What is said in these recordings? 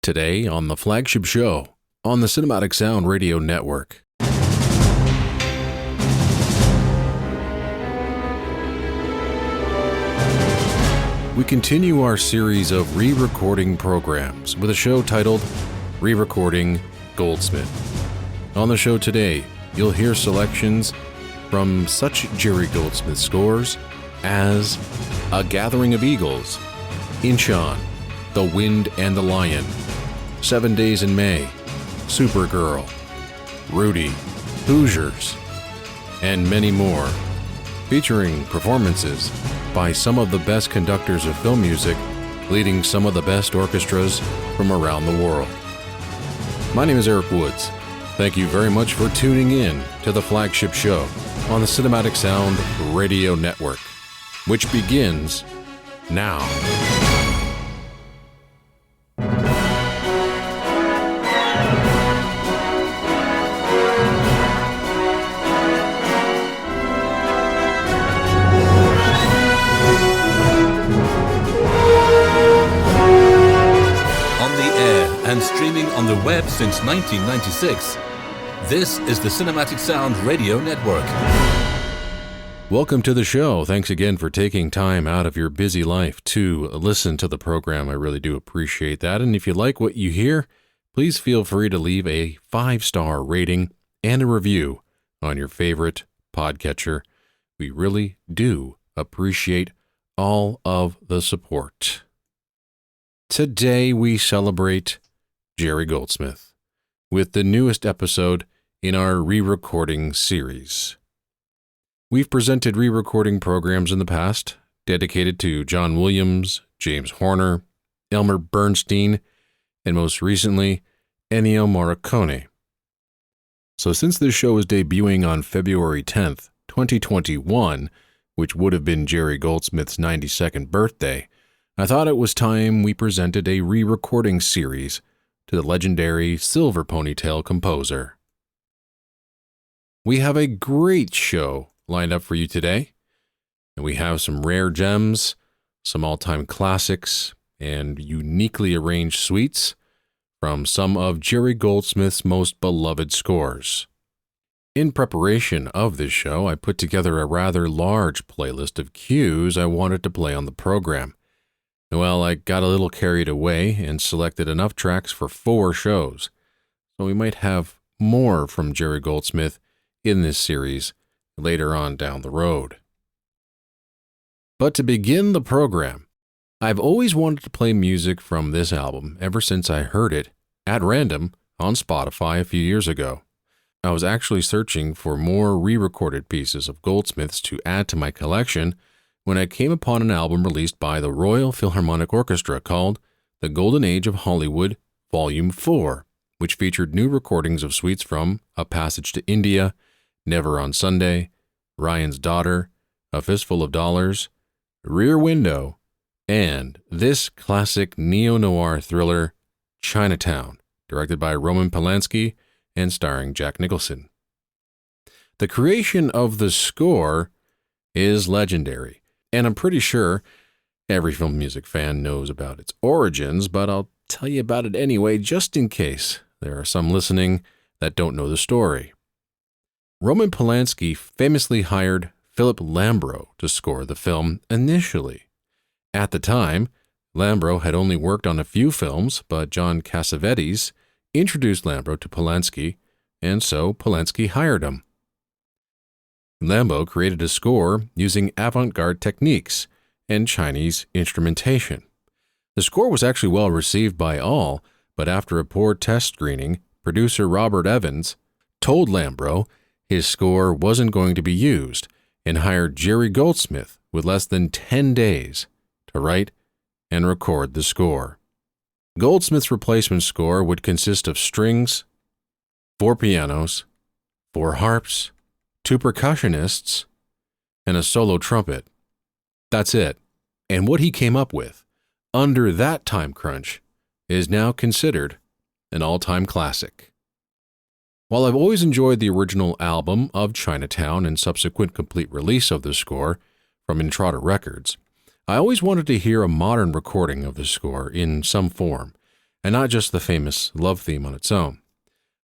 Today on the Flagship Show on the Cinematic Sound Radio Network. We continue our series of re-recording programs with a show titled Re-Recording Goldsmith. On the show today, you'll hear selections from such Jerry Goldsmith scores as A Gathering of Eagles, Incheon, The Wind and the Lion, 7 Days in May, Supergirl, RUDY, Hoosiers, and many more, featuring performances by some of the best conductors of film music, leading some of the best orchestras from around the world. My name is Eric Woods. Thank you very much for tuning in to the Flagship Show on the Cinematic Sound Radio Network, which begins now. And streaming on the web since 1996. This is the Cinematic Sound Radio Network. Welcome to the show. Thanks again for taking time out of your busy life to listen to the program. I really do appreciate that. And if you like what you hear, please feel free to leave a 5-star rating and a review on your favorite podcatcher. We really do appreciate all of the support. Today we celebrate Jerry Goldsmith with the newest episode in our re-recording series. We've presented re-recording programs in the past dedicated to John Williams, James Horner, Elmer Bernstein, and most recently, Ennio Morricone. So since this show is debuting on February 10th, 2021, which would have been Jerry Goldsmith's 92nd birthday, I thought it was time we presented a re-recording series to the legendary Silver Ponytail composer. We have a great show lined up for you today, and we have some rare gems, some all-time classics, and uniquely arranged suites from some of Jerry Goldsmith's most beloved scores. In preparation of this show, I put together a rather large playlist of cues I wanted to play on the program. Well, I got a little carried away and selected enough tracks for 4 shows, so we might have more from Jerry Goldsmith in this series later on down the road. But to begin the program, I've always wanted to play music from this album ever since I heard it at random on Spotify a few years ago. I was actually searching for more re-recorded pieces of Goldsmith's to add to my collection when I came upon an album released by the Royal Philharmonic Orchestra called The Golden Age of Hollywood, Volume 4, which featured new recordings of suites from A Passage to India, Never on Sunday, Ryan's Daughter, A Fistful of Dollars, Rear Window, and this classic neo-noir thriller, Chinatown, directed by Roman Polanski and starring Jack Nicholson. The creation of the score is legendary, and I'm pretty sure every film music fan knows about its origins, but I'll tell you about it anyway, just in case there are some listening that don't know the story. Roman Polanski famously hired Philip Lambro to score the film initially. At the time, Lambro had only worked on a few films, but John Cassavetes introduced Lambro to Polanski, and so Polanski hired him. Lambro created a score using avant-garde techniques and Chinese instrumentation. The score was actually well received by all, but after a poor test screening, producer Robert Evans told Lambro his score wasn't going to be used and hired Jerry Goldsmith with less than 10 days to write and record the score. Goldsmith's replacement score would consist of strings, 4 pianos, 4 harps, 2 percussionists, and a solo trumpet. That's it. And what he came up with, under that time crunch, is now considered an all-time classic. While I've always enjoyed the original album of Chinatown and subsequent complete release of the score from Intrada Records, I always wanted to hear a modern recording of the score in some form, and not just the famous love theme on its own.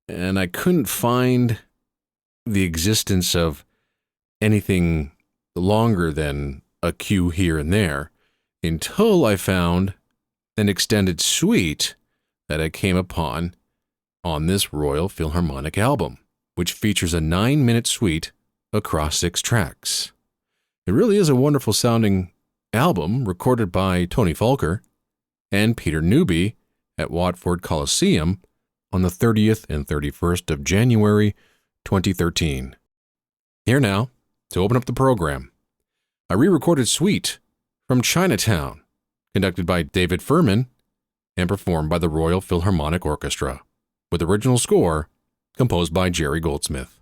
And I couldn't find the existence of anything longer than a cue here and there until I found an extended suite that I came upon on this Royal Philharmonic album, which features a 9-minute suite across 6 tracks. It really is a wonderful sounding album recorded by Tony Falker and Peter Newby at Watford Coliseum on the 30th and 31st of January 2013. Here now, to open up the program, a re-recorded suite from Chinatown, conducted by David Furman and performed by the Royal Philharmonic Orchestra, with original score composed by Jerry Goldsmith.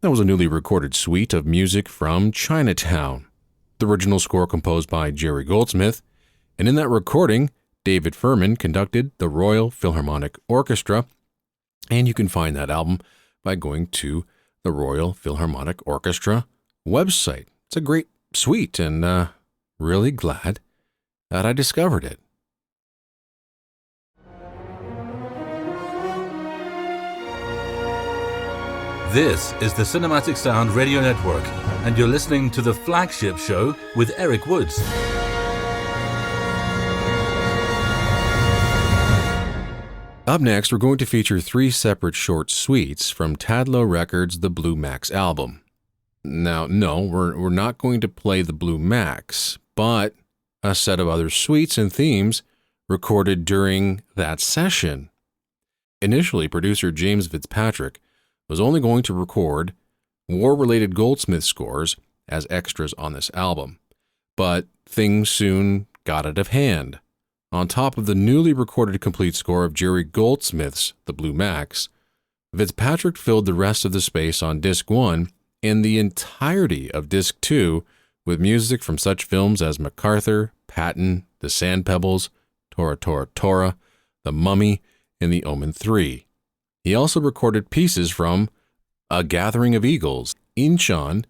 That was a newly recorded suite of music from Chinatown. The original score composed by Jerry Goldsmith, and in that recording, David Furman conducted the Royal Philharmonic Orchestra, and you can find that album by going to the Royal Philharmonic Orchestra website. It's a great suite, and really glad that I discovered it. This is the Cinematic Sound Radio Network, and you're listening to the Flagship Show with Eric Woods. Up next, we're going to feature 3 separate short suites from Tadlow Records' The Blue Max album. Now, no, we're not going to play the Blue Max, but a set of other suites and themes recorded during that session. Initially, producer James Fitzpatrick was only going to record war-related Goldsmith scores as extras on this album, but things soon got out of hand. On top of the newly recorded complete score of Jerry Goldsmith's The Blue Max, Fitzpatrick filled the rest of the space on Disc 1 and the entirety of Disc 2 with music from such films as MacArthur, Patton, The Sand Pebbles, Tora Tora Tora, The Mummy, and The Omen 3. He also recorded pieces from A Gathering of Eagles, Inchon,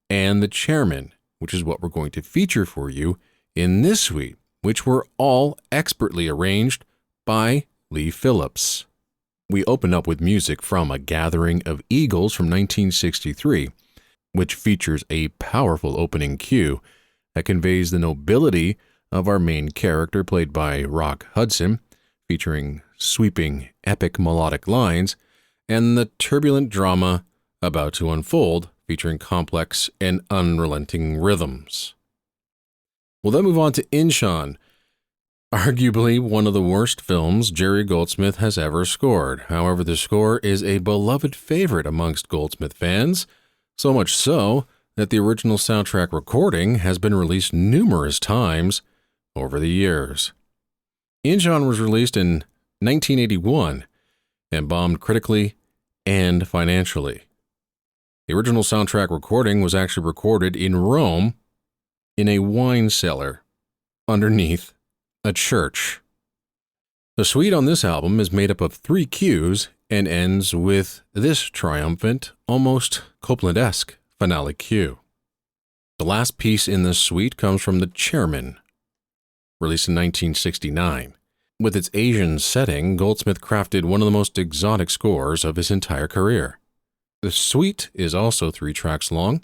and The Chairman, which is what we're going to feature for you in this suite, which were all expertly arranged by Lee Phillips. We open up with music from A Gathering of Eagles from 1963, which features a powerful opening cue that conveys the nobility of our main character, played by Rock Hudson, featuring sweeping, epic melodic lines, and the turbulent drama about to unfold, featuring complex and unrelenting rhythms. We'll then move on to Inchon, arguably one of the worst films Jerry Goldsmith has ever scored. However, the score is a beloved favorite amongst Goldsmith fans, so much so that the original soundtrack recording has been released numerous times over the years. Inchon was released in 1981 and bombed critically and financially. The original soundtrack recording was actually recorded in Rome in a wine cellar underneath a church. The suite on this album is made up of 3 cues and ends with this triumphant, almost Copland-esque finale cue. The last piece in this suite comes from The Chairman, released in 1969. With its Asian setting, Goldsmith crafted one of the most exotic scores of his entire career. The suite is also 3 tracks long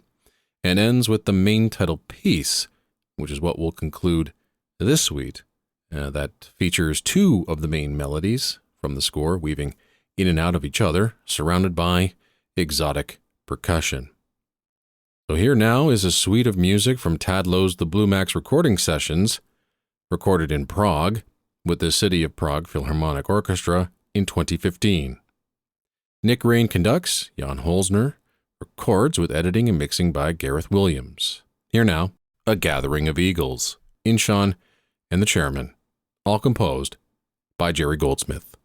and ends with the main title piece, which is what will conclude this suite that features 2 of the main melodies from the score weaving in and out of each other, surrounded by exotic percussion. So here now is a suite of music from Tadlow's The Blue Max recording sessions, recorded in Prague with the City of Prague Philharmonic Orchestra in 2015. Nick Raine conducts, Jan Holzner records with editing and mixing by Gareth Williams. Here now, A Gathering of Eagles, Inchon, and The Chairman, all composed by Jerry Goldsmith.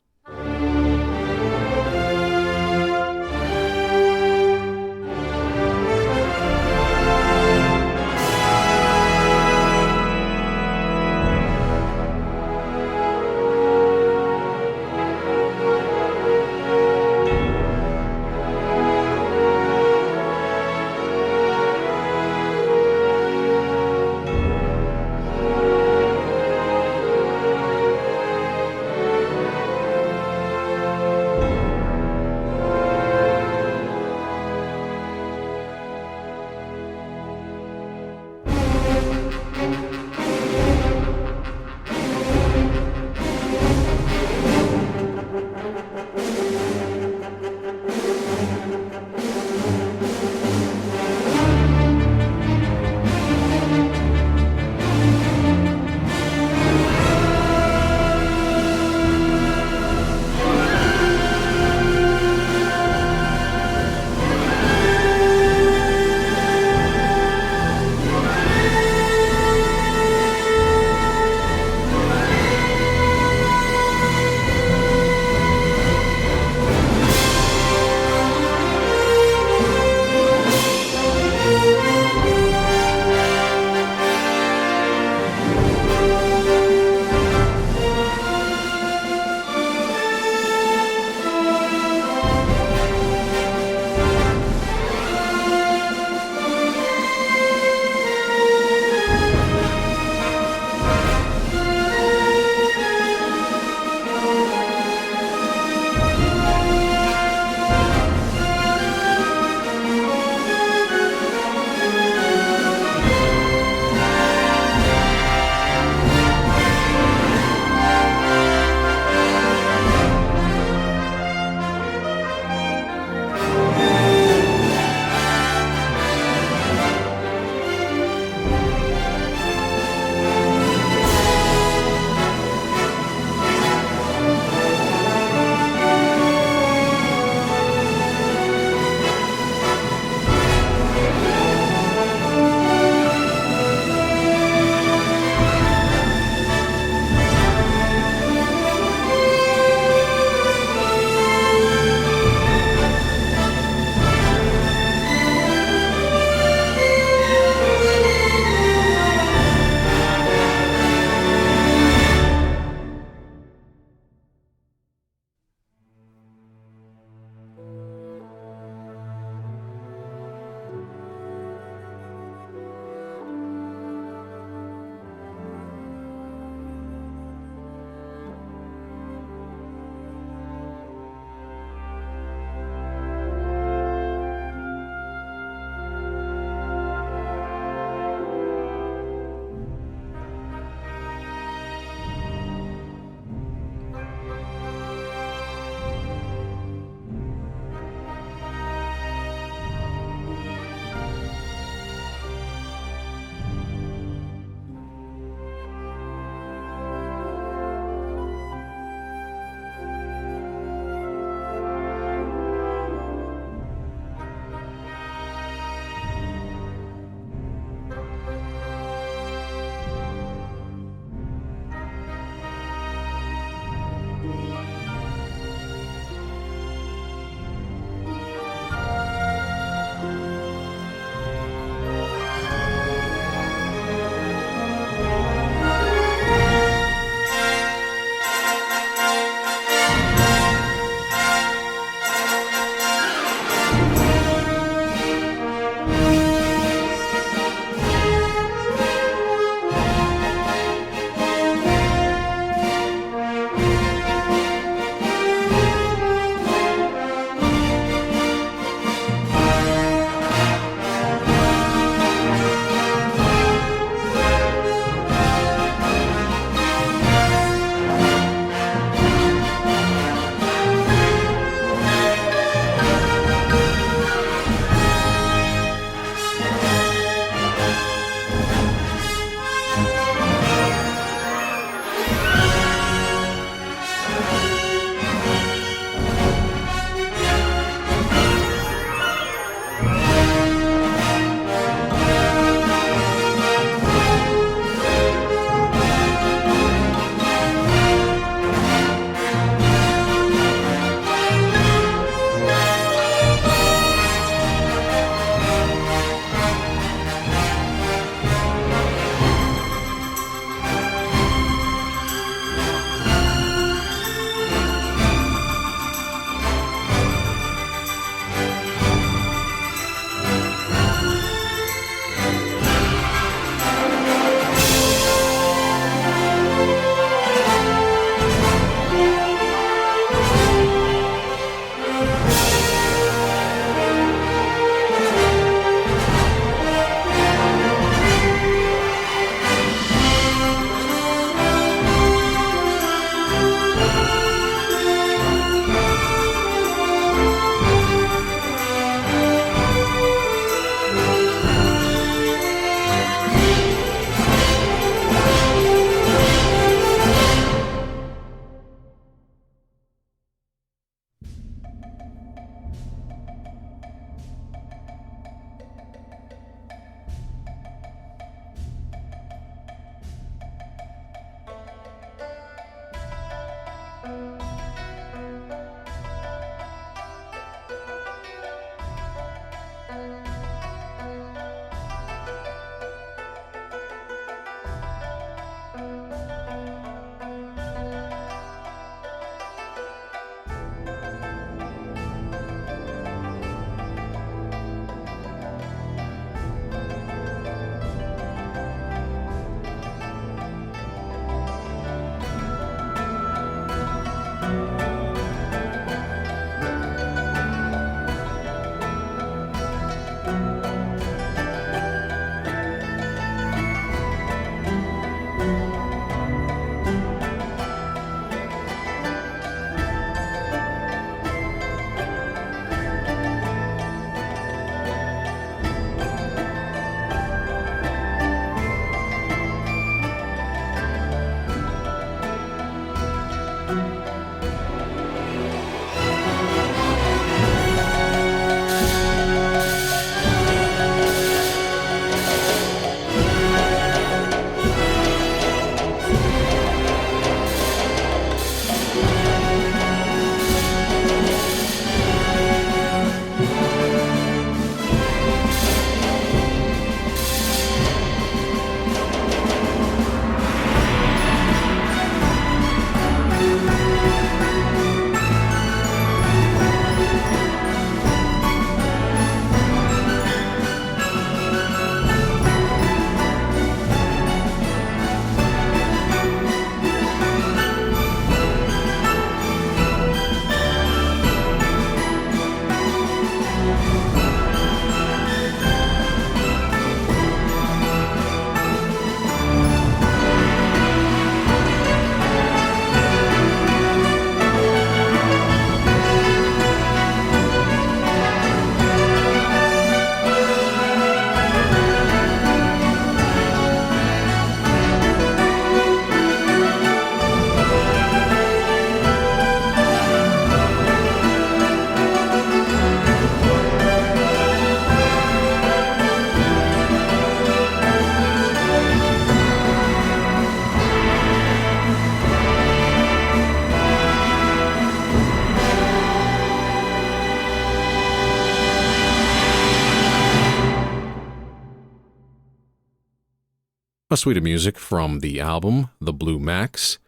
a suite of music from the album The Blue Max.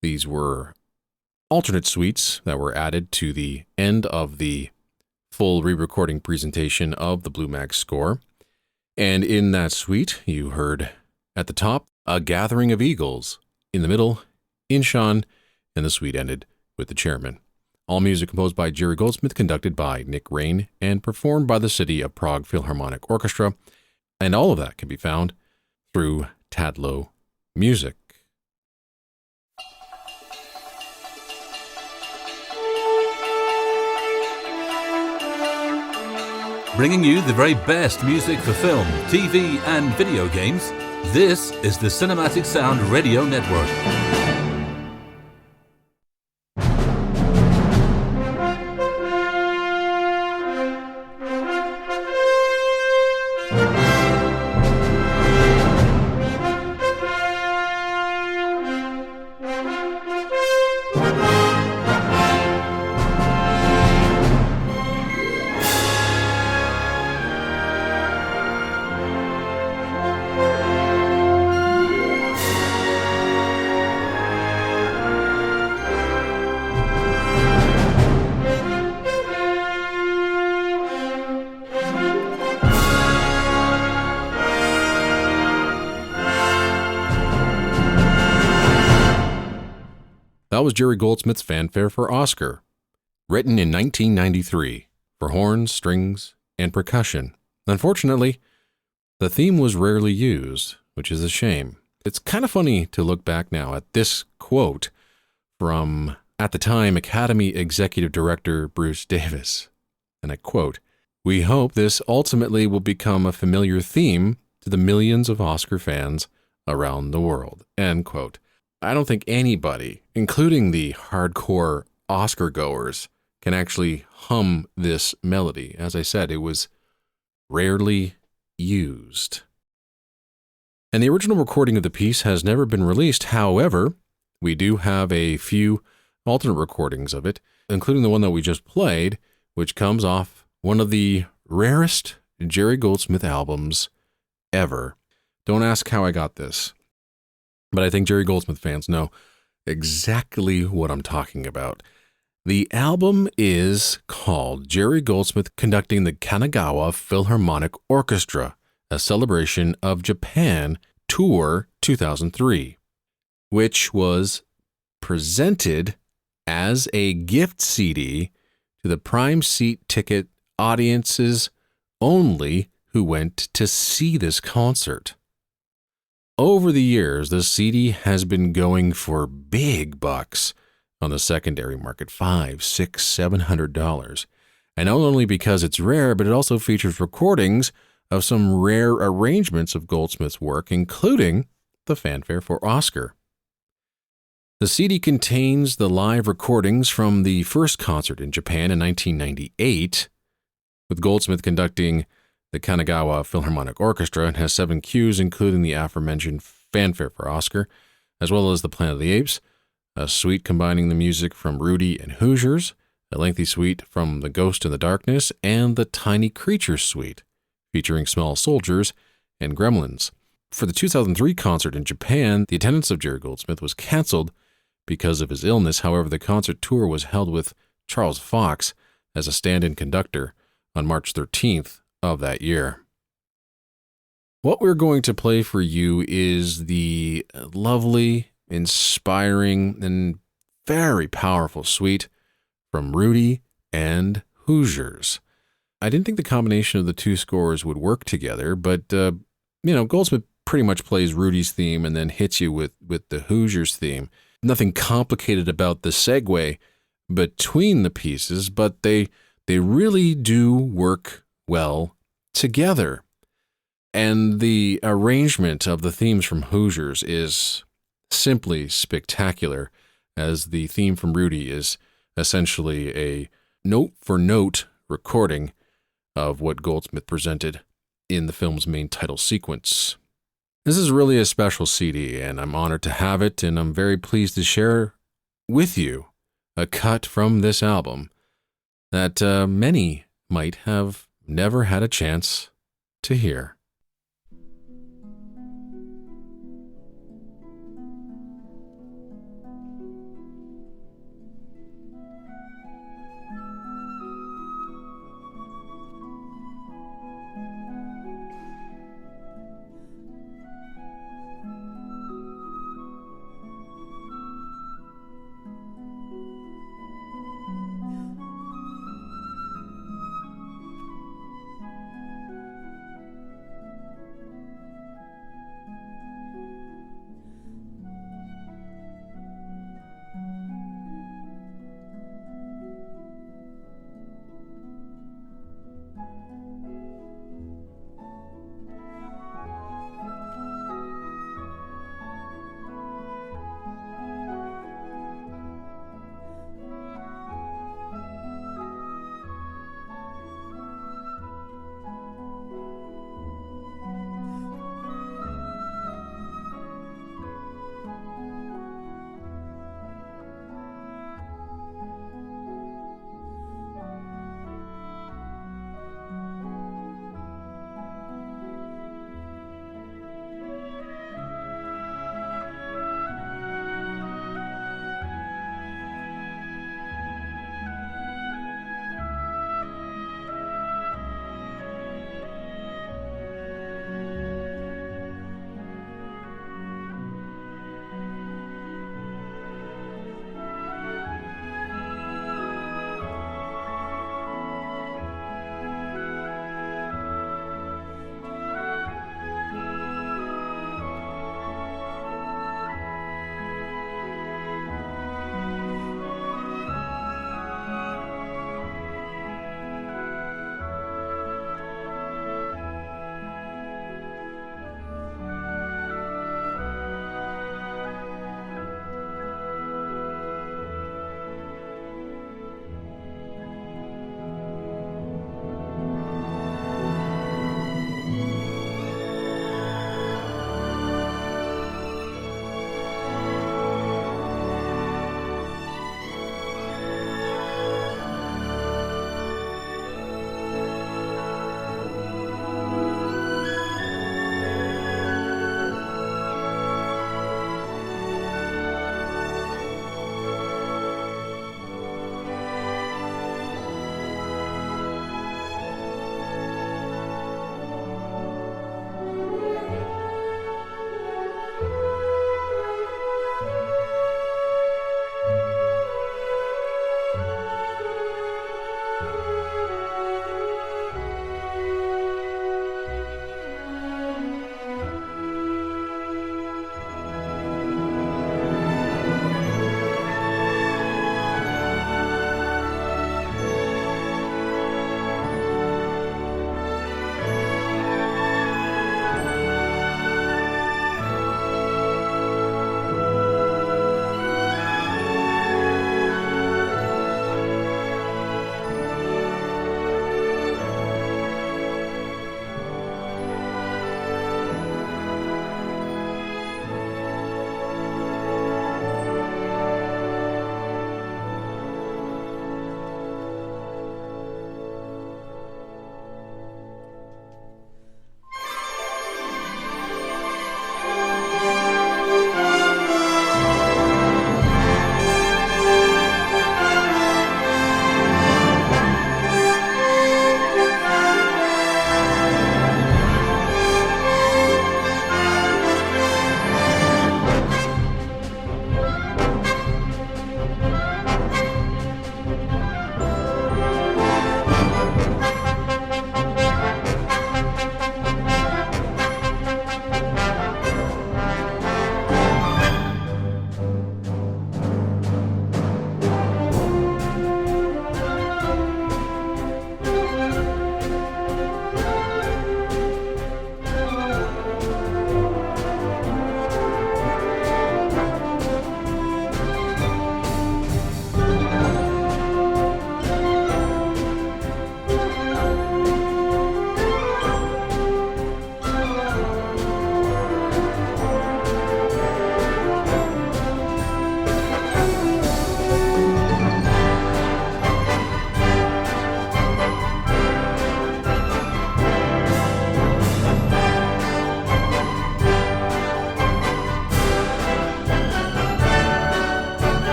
These were alternate suites that were added to the end of the full re-recording presentation of the Blue Max score. And in that suite, you heard at the top, A Gathering of Eagles. In the middle, Inchon, and the suite ended with the chairman. All music composed by Jerry Goldsmith, conducted by Nick Raine, and performed by the City of Prague Philharmonic Orchestra. And all of that can be found through Tadlow Music. Bringing you the very best music for film, TV, and video games, this is the Cinematic Sound Radio Network. That was Jerry Goldsmith's Fanfare for Oscar, written in 1993 for horns, strings, and percussion. Unfortunately, the theme was rarely used, which is a shame. It's kind of funny to look back now at this quote from, at the time, Academy Executive Director Bruce Davis. And I quote, "We hope this ultimately will become a familiar theme to the millions of Oscar fans around the world." End quote. I don't think anybody, including the hardcore Oscar goers, can actually hum this melody. As I said, it was rarely used. And the original recording of the piece has never been released. However, we do have a few alternate recordings of it, including the one that we just played, which comes off one of the rarest Jerry Goldsmith albums ever. Don't ask how I got this, but I think Jerry Goldsmith fans know exactly what I'm talking about. The album is called Jerry Goldsmith Conducting the Kanagawa Philharmonic Orchestra, a celebration of Japan Tour 2003, which was presented as a gift CD to the prime seat ticket audiences only who went to see this concert. Over the years, the CD has been going for big bucks on the secondary market, $500, $600, $700. And not only because it's rare, but it also features recordings of some rare arrangements of Goldsmith's work, including the Fanfare for Oscar. The CD contains the live recordings from the first concert in Japan in 1998, with Goldsmith conducting the Kanagawa Philharmonic Orchestra, and has 7 cues, including the aforementioned Fanfare for Oscar, as well as the Planet of the Apes, a suite combining the music from RUDY and Hoosiers, a lengthy suite from The Ghost in the Darkness, and the Tiny Creatures suite, featuring Small Soldiers and Gremlins. For the 2003 concert in Japan, the attendance of Jerry Goldsmith was canceled because of his illness. However, the concert tour was held with Charles Fox as a stand-in conductor on March 13th of that year. What we're going to play for you is the lovely, inspiring, and very powerful suite from RUDY and Hoosiers. I didn't think the combination of the two scores would work together, but, Goldsmith pretty much plays RUDY's theme and then hits you with the Hoosiers theme. Nothing complicated about the segue between the pieces, but they really do work well together. And the arrangement of the themes from Hoosiers is simply spectacular, as the theme from RUDY is essentially a note-for-note recording of what Goldsmith presented in the film's main title sequence. This is really a special CD, and I'm honored to have it, and I'm very pleased to share with you a cut from this album that many might have never had a chance to hear.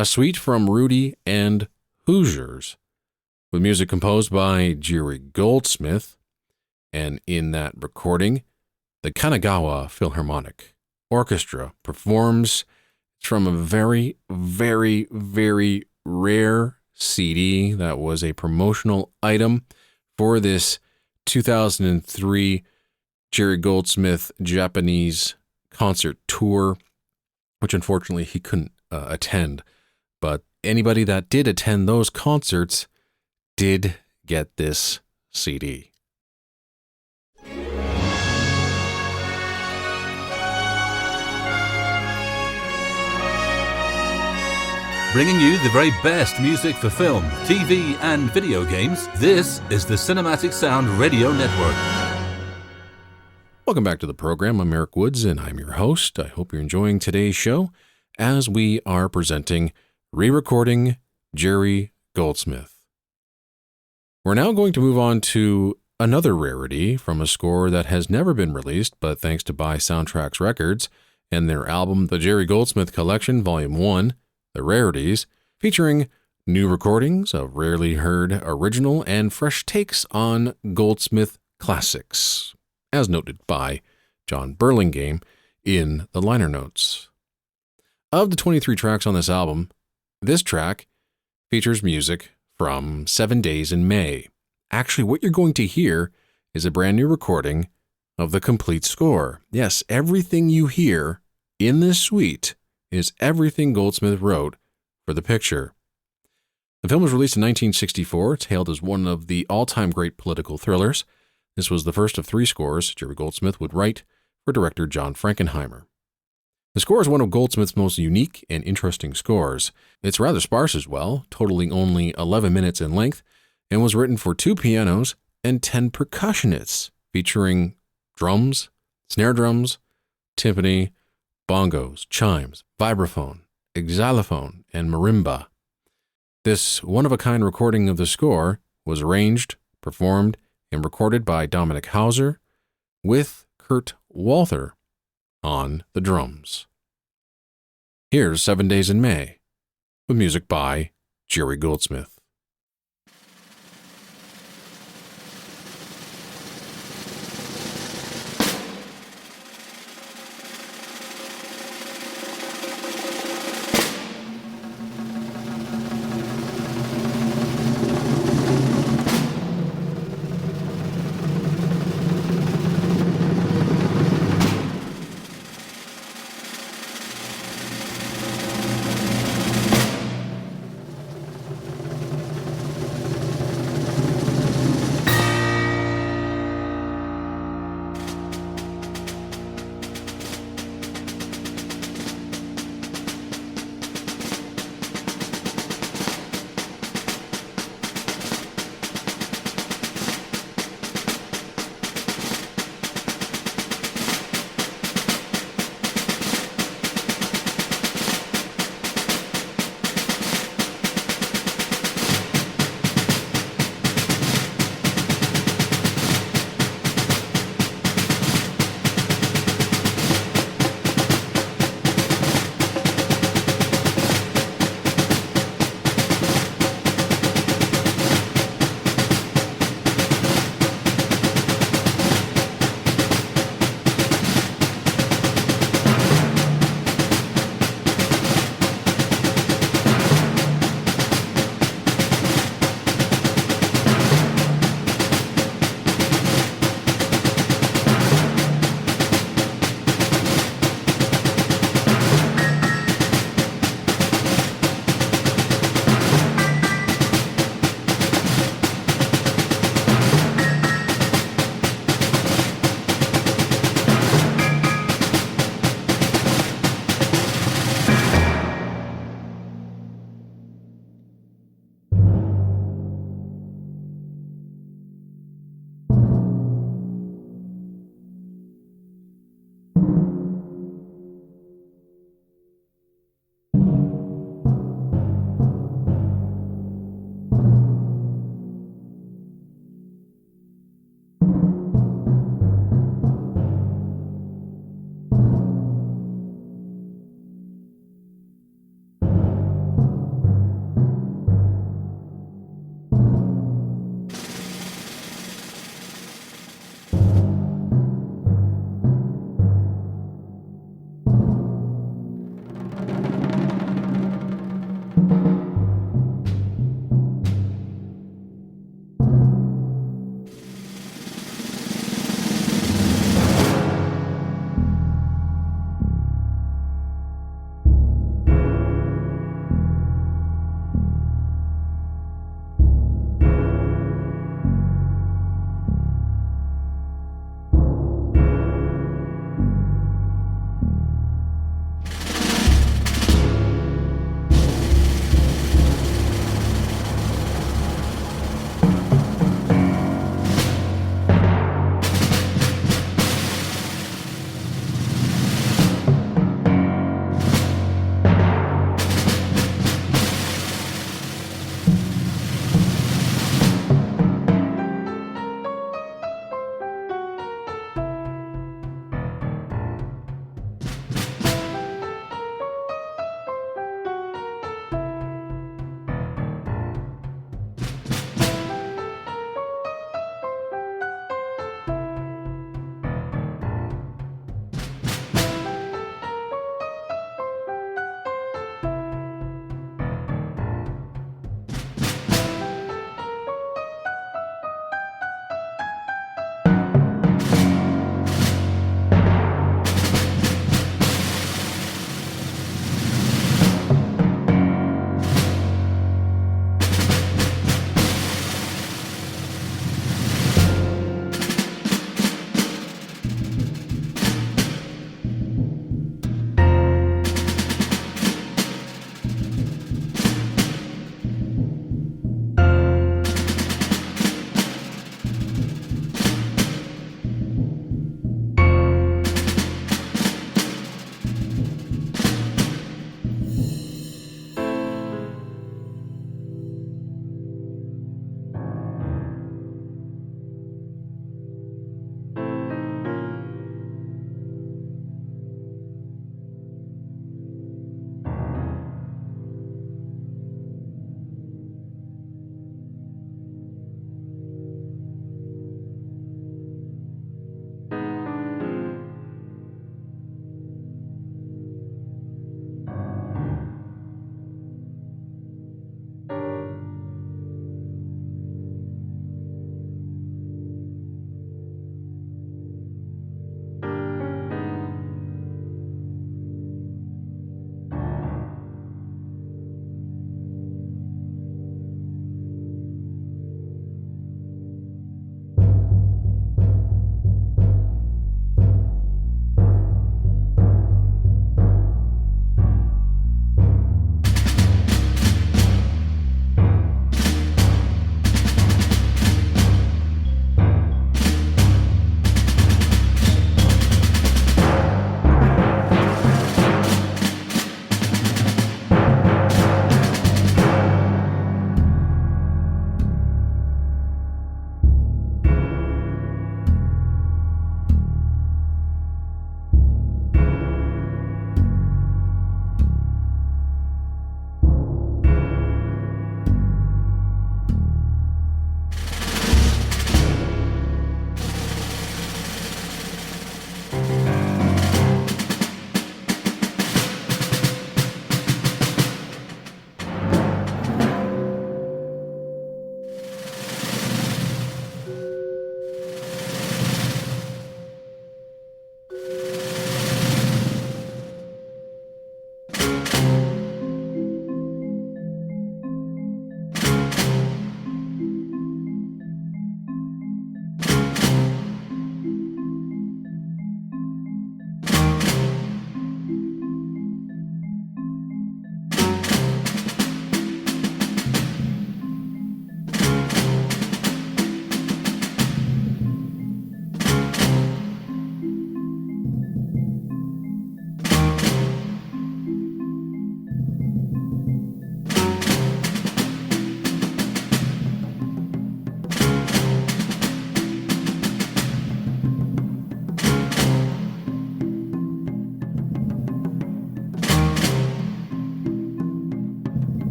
a suite from RUDY and HOOSIERS, with music composed by Jerry Goldsmith, and in that recording, the Kanagawa Philharmonic Orchestra performs. It's from a very, very, very rare CD that was a promotional item for this 2003 Jerry Goldsmith Japanese concert tour, which unfortunately he couldn't attend. But anybody that did attend those concerts did get this CD. Bringing you the very best music for film, TV and video games, this is the Cinematic Sound Radio Network. Welcome back to the program. I'm Eric Woods and I'm your host. I hope you're enjoying today's show as we are presenting Re-Recording Jerry Goldsmith. We're now going to move on to another rarity from a score that has never been released, but thanks to Buy Soundtracks Records and their album, The Jerry Goldsmith Collection, Volume 1, The Rarities, featuring new recordings of rarely heard original and fresh takes on Goldsmith classics, as noted by John Burlingame in the liner notes. Of the 23 tracks on this album, this track features music from 7 Days in May. Actually, what you're going to hear is a brand new recording of the complete score. Yes, everything you hear in this suite is everything Goldsmith wrote for the picture. The film was released in 1964. It's hailed as one of the all-time great political thrillers. This was the first of 3 scores Jerry Goldsmith would write for director John Frankenheimer. The score is one of Goldsmith's most unique and interesting scores. It's rather sparse as well, totaling only 11 minutes in length, and was written for 2 pianos and 10 percussionists, featuring drums, snare drums, timpani, bongos, chimes, vibraphone, xylophone, and marimba. This one-of-a-kind recording of the score was arranged, performed, and recorded by Dominic Hauser with Kurt Walther on the drums. Here's 7 Days in May, with music by Jerry Goldsmith.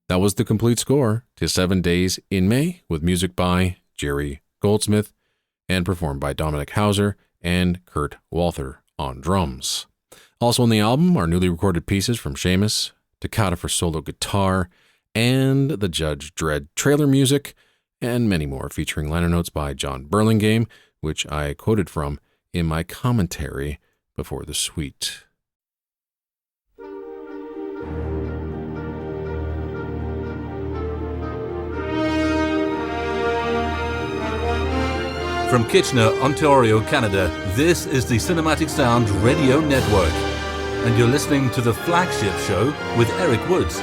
That was the complete score to 7 Days in May, with music by Jerry Goldsmith and performed by Dominic Hauser and Kurt Walther on drums. Also on the album are newly recorded pieces from Seamus, Toccata for solo guitar, and the Judge Dredd trailer music, and many more, featuring liner notes by John Burlingame, which I quoted from in my commentary before the suite. From Kitchener, Ontario, Canada, this is the Cinematic Sound Radio Network, and you're listening to the Flagship Show with Eric Woods.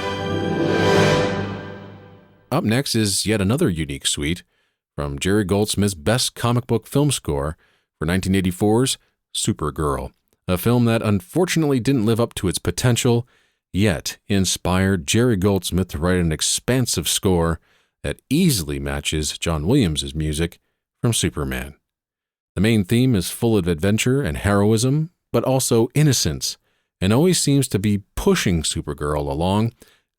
Up next is yet another unique suite from Jerry Goldsmith's best comic book film score for 1984's Supergirl, a film that unfortunately didn't live up to its potential, yet inspired Jerry Goldsmith to write an expansive score that easily matches John Williams' music from Superman. The main theme is full of adventure and heroism, but also innocence, and always seems to be pushing Supergirl along,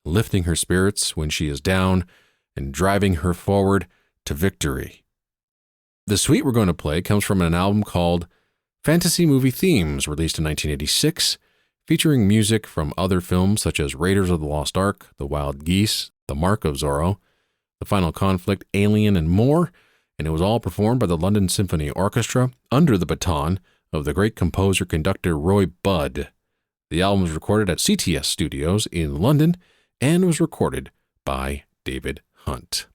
lifting her spirits when she is down, and driving her forward to victory. The suite we're going to play comes from an album called Fantasy Movie Themes, released in 1986, featuring music from other films such as Raiders of the Lost Ark, The Wild Geese, The Mark of Zorro, The Final Conflict, Alien, and more, and it was all performed by the London Symphony Orchestra under the baton of the great composer-conductor Roy Budd. The album was recorded at CTS Studios in London and was recorded by David Hunt.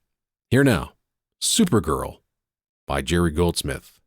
Here now, Supergirl by Jerry Goldsmith.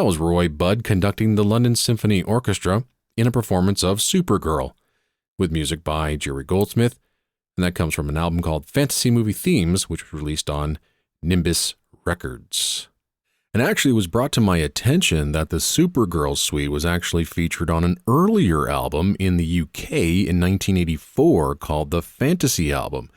That was Roy Budd conducting the London Symphony Orchestra in a performance of Supergirl, with music by Jerry Goldsmith, and that comes from an album called Fantasy Movie Themes, which was released on Nimbus Records. And actually, it was brought to my attention that the Supergirl suite was actually featured on an earlier album in the UK in 1984 called the Fantasy Album.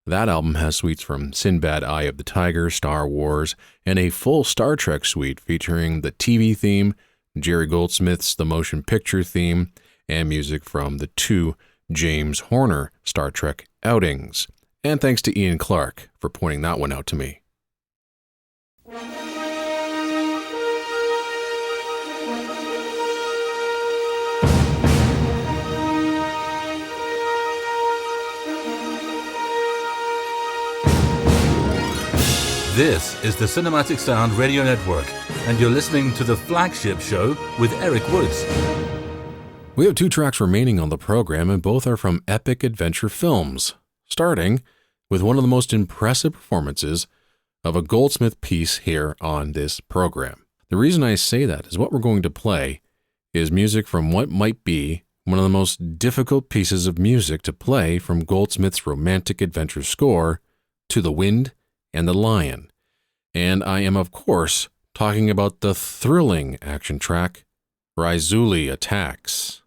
That album has suites from Sinbad Eye of the Tiger, Star Wars, and a full Star Trek suite featuring the TV theme, Jerry Goldsmith's The Motion Picture theme, and music from the 2 James Horner Star Trek outings. And thanks to Ian Clark for pointing that one out to me. This is the Cinematic Sound Radio Network, and you're listening to the Flagship Show with Eric Woods. We have 2 tracks remaining on the program, and both are from epic adventure films, starting with one of the most impressive performances of a Goldsmith piece here on this program. The reason I say that is what we're going to play is music from what might be one of the most difficult pieces of music to play from Goldsmith's romantic adventure score, To the Wind and the Lion. And I am, of course, talking about the thrilling action track, Raizuli Attacks.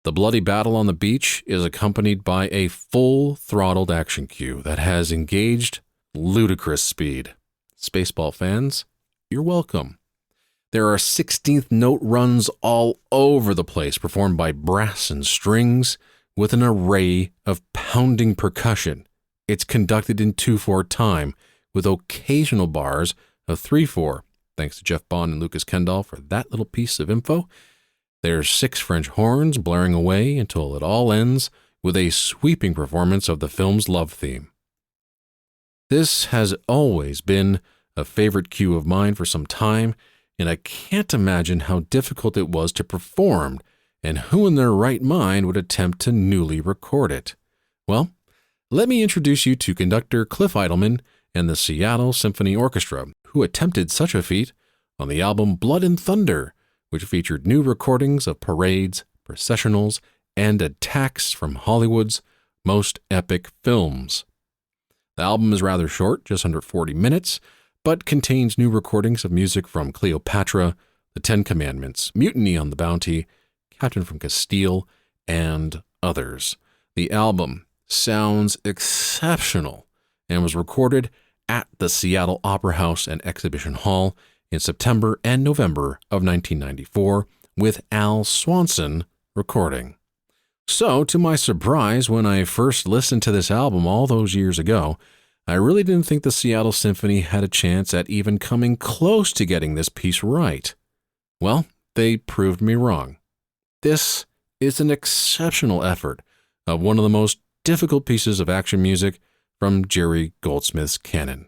The bloody battle on the beach is accompanied by a full-throttled action cue that has engaged ludicrous speed. Spaceball fans, you're welcome. There are 16th note runs all over the place performed by brass and strings with an array of pounding percussion. It's conducted in 2/4 time with occasional bars of 3/4. Thanks to Jeff Bond and Lucas Kendall for that little piece of info. There's 6 French horns blaring away until it all ends with a sweeping performance of the film's love theme. This has always been a favorite cue of mine for some time, and I can't imagine how difficult it was to perform, and who in their right mind would attempt to newly record it. Well, let me introduce you to conductor Cliff Eidelman and the Seattle Symphony Orchestra, who attempted such a feat on the album Blood and Thunder, which featured new recordings of parades, processionals, and attacks from Hollywood's most epic films. The album is rather short, just under 40 minutes, but contains new recordings of music from Cleopatra, The 10 Commandments, Mutiny on the Bounty, Captain from Castile, and others. The album sounds exceptional and was recorded at the Seattle Opera House and Exhibition Hall in September and November of 1994 with Al Swanson recording. So, to my surprise, when I first listened to this album all those years ago, I really didn't think the Seattle Symphony had a chance at even coming close to getting this piece right. Well, they proved me wrong. This is an exceptional effort of one of the most difficult pieces of action music from Jerry Goldsmith's canon.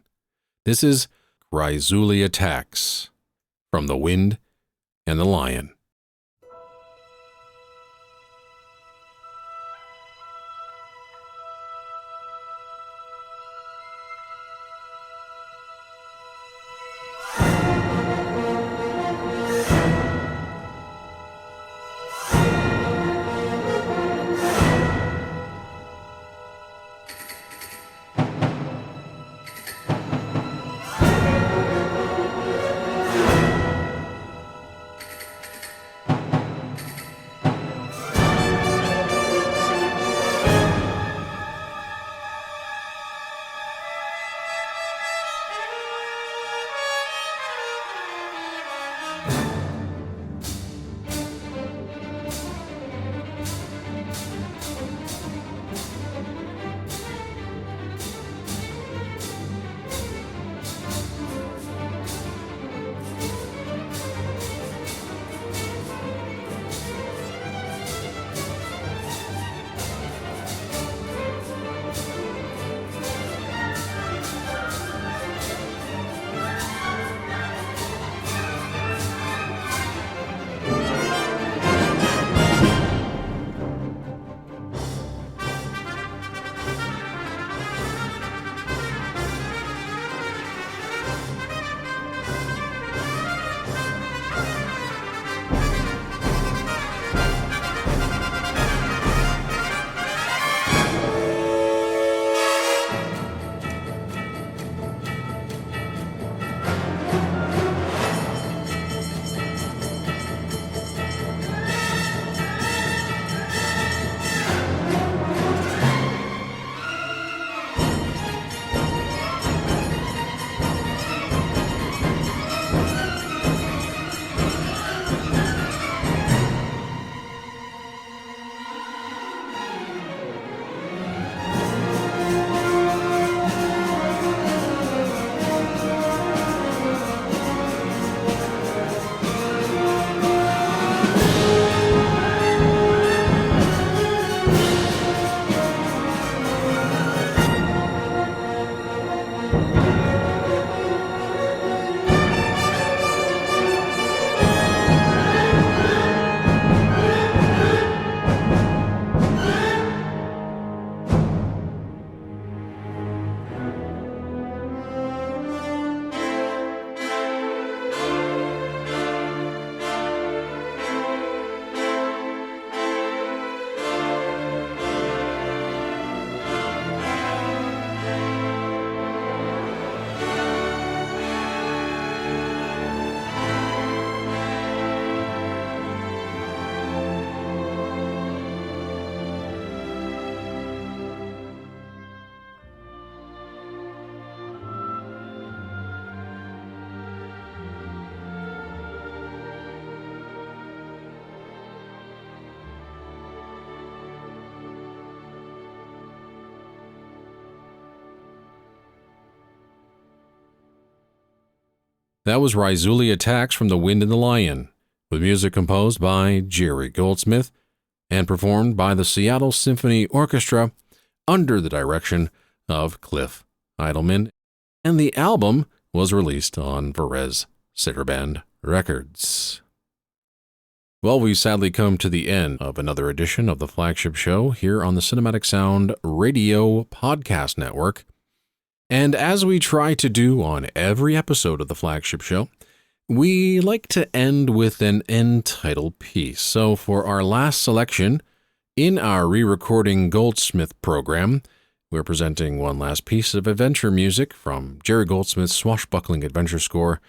This is Raizuli Attacks from The Wind and the Lion. That was Raizuli Attacks from The Wind and the Lion, with music composed by Jerry Goldsmith and performed by the Seattle Symphony Orchestra under the direction of Cliff Eidelman, and the album was released on Varese Sarabande Records. Well, we've sadly come to the end of another edition of the Flagship Show here on the Cinematic Sound Radio Podcast Network. And as we try to do on every episode of the Flagship Show, we like to end with an end title piece. So for our last selection in our Re-Recording Goldsmith program, we're presenting one last piece of adventure music from Jerry Goldsmith's swashbuckling adventure score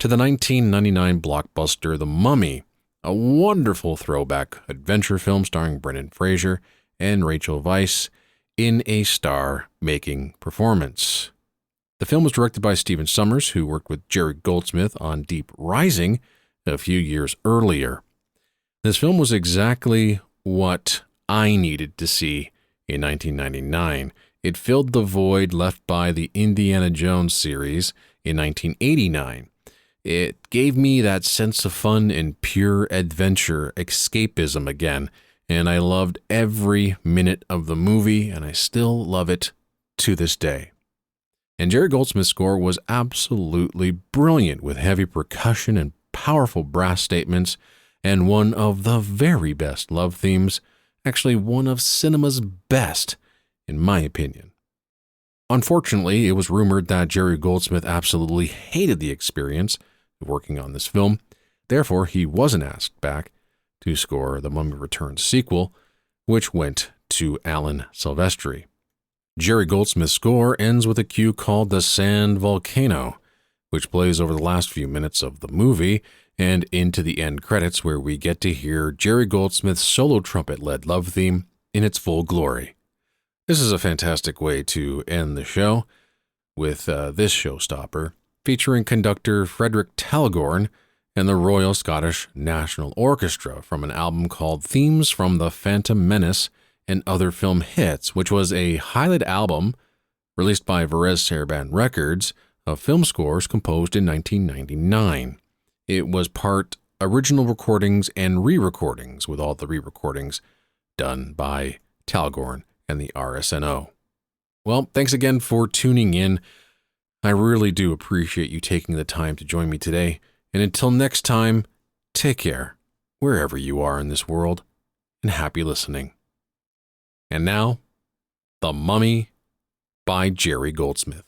to the 1999 blockbuster The Mummy, a wonderful throwback adventure film starring Brendan Fraser and Rachel Weisz in a star-making performance. The film was directed by Stephen Sommers, who worked with Jerry Goldsmith on Deep Rising a few years earlier. This film was exactly what I needed to see in 1999. It filled the void left by the Indiana Jones series in 1989. It gave me that sense of fun and pure adventure escapism again, and I loved every minute of the movie, and I still love it to this day. And Jerry Goldsmith's score was absolutely brilliant, with heavy percussion and powerful brass statements, and one of the very best love themes, actually one of cinema's best, in my opinion. Unfortunately, it was rumored that Jerry Goldsmith absolutely hated the experience of working on this film. Therefore, he wasn't asked back to score The Mummy Returns sequel, which went to Alan Silvestri. Jerry Goldsmith's score ends with a cue called the Sand Volcano, which plays over the last few minutes of the movie and into the end credits, where we get to hear Jerry Goldsmith's solo trumpet-led love theme in its full glory. This is a fantastic way to end the show, with this showstopper featuring conductor Frederick Talgorn and the Royal Scottish National Orchestra from an album called Themes from the Phantom Menace and Other Film Hits, which was a highlight album released by Varese Sarabande Records of film scores composed in 1999. It was part original recordings and re-recordings, with all the re-recordings done by Talgorn and the RSNO. Well, thanks again for tuning in. I really do appreciate you taking the time to join me today. And until next time, take care, wherever you are in this world, and happy listening. And now, The Mummy by Jerry Goldsmith.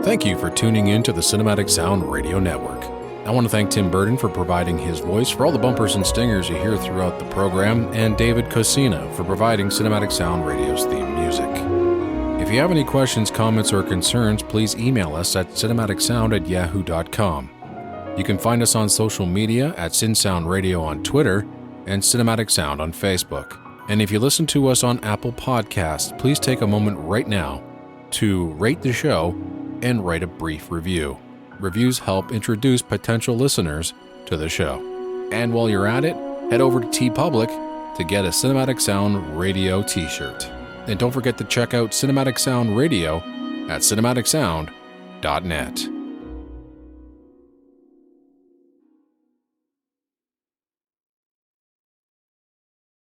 Thank you for tuning in to the Cinematic Sound Radio Network. I want to thank Tim Burton for providing his voice for all the bumpers and stingers you hear throughout the program, and David Cosina for providing Cinematic Sound Radio's theme music. If you have any questions, comments, or concerns, please email us at cinematicsound@yahoo.com. You can find us on social media at CinSound Radio on Twitter and Cinematic Sound on Facebook. And if you listen to us on Apple Podcasts, please take a moment right now to rate the show and write a brief review. Reviews help introduce potential listeners to the show. And while you're at it, head over to TeePublic to get a Cinematic Sound Radio t-shirt. And don't forget to check out Cinematic Sound Radio at cinematicsound.net.